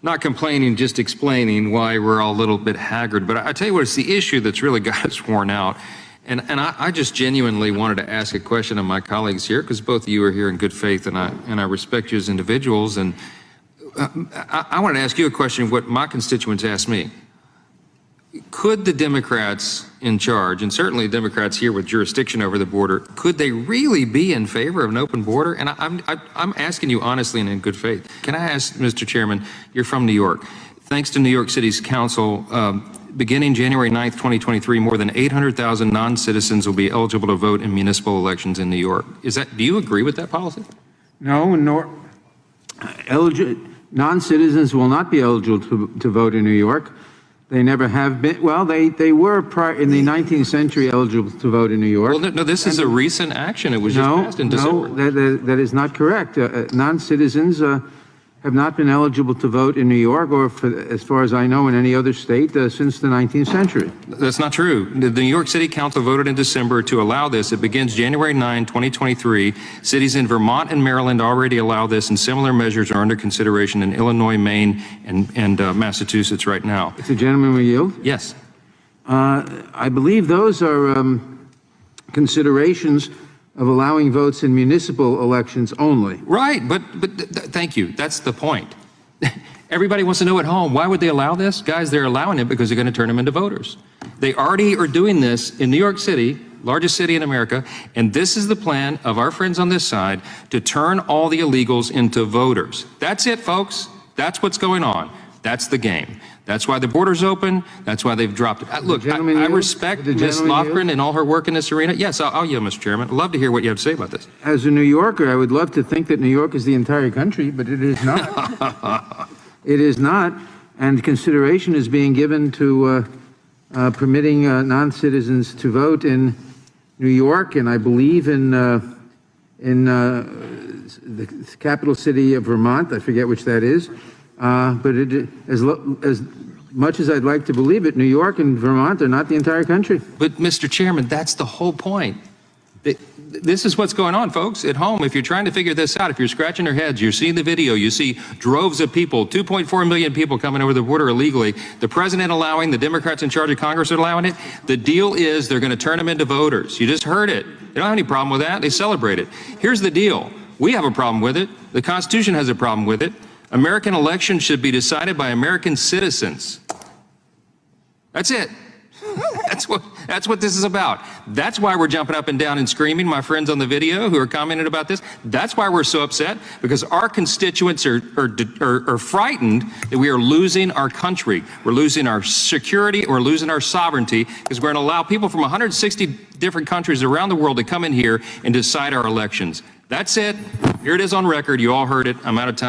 Not complaining, just explaining why we're all a little bit haggard. But I tell you what, it's the issue that's really got us worn out. And I just genuinely wanted to ask a question of my colleagues here, because both of you are here in good faith, and I respect you as individuals. And I wanted to ask you a question, what my constituents asked me. Could the Democrats in charge, and certainly Democrats here with jurisdiction over the border, could they really be in favor of an open border? And I'm asking you honestly and in good faith. Can I ask, Mr. Chairman, you're from New York. Thanks to New York City's council, beginning January 9th, 2023, more than 800,000 non-citizens will be eligible to vote in municipal elections in New York. Do you agree with that policy? No, non-citizens will not be eligible to vote in New York. They never have been. Well, they were in the 19th century eligible to vote in New York. Well, no, this is a recent action. It was just passed in December. No, that is not correct. Non-citizens have not been eligible to vote in New York, or as far as I know, in any other state since the 19th century. That's not true. The New York City Council voted in December to allow this. It begins January 9, 2023. Cities in Vermont and Maryland already allow this, and similar measures are under consideration in Illinois, Maine, and Massachusetts right now. If the gentleman will yield? Yes. I believe those are considerations of allowing votes in municipal elections only. Right, but thank you. That's the point. Everybody wants to know at home, why would they allow this? Guys, they're allowing it because they're going to turn them into voters. They already are doing this in New York City, largest city in America, and this is the plan of our friends on this side to turn all the illegals into voters. That's it, folks. That's what's going on. That's the game. That's why the border's open. That's why they've dropped it. Look, I respect Ms. Lofgren and all her work in this arena. Yes, I'll yield, Mr. Chairman. I'd love to hear what you have to say about this. As a New Yorker, I would love to think that New York is the entire country, but it is not. It is not, and consideration is being given to permitting non-citizens to vote in New York, and I believe in the capital city of Vermont. I forget which that is. But as much as I'd like to believe it, New York and Vermont are not the entire country. But, Mr. Chairman, that's the whole point. This is what's going on, folks, at home. If you're trying to figure this out, if you're scratching your heads, you're seeing the video, you see droves of people, 2.4 million people coming over the border illegally, the president allowing, the Democrats in charge of Congress are allowing it. The deal is they're going to turn them into voters. You just heard it. They don't have any problem with that. They celebrate it. Here's the deal. We have a problem with it. The Constitution has a problem with it. American elections should be decided by American citizens. That's it. That's what this is about. That's why we're jumping up and down and screaming, my friends on the video who are commenting about this. That's why we're so upset, because our constituents are frightened that we are losing our country. We're losing our security, we're losing our sovereignty, because we're going to allow people from 160 different countries around the world to come in here and decide our elections. That's it. Here it is on record. You all heard it. I'm out of time.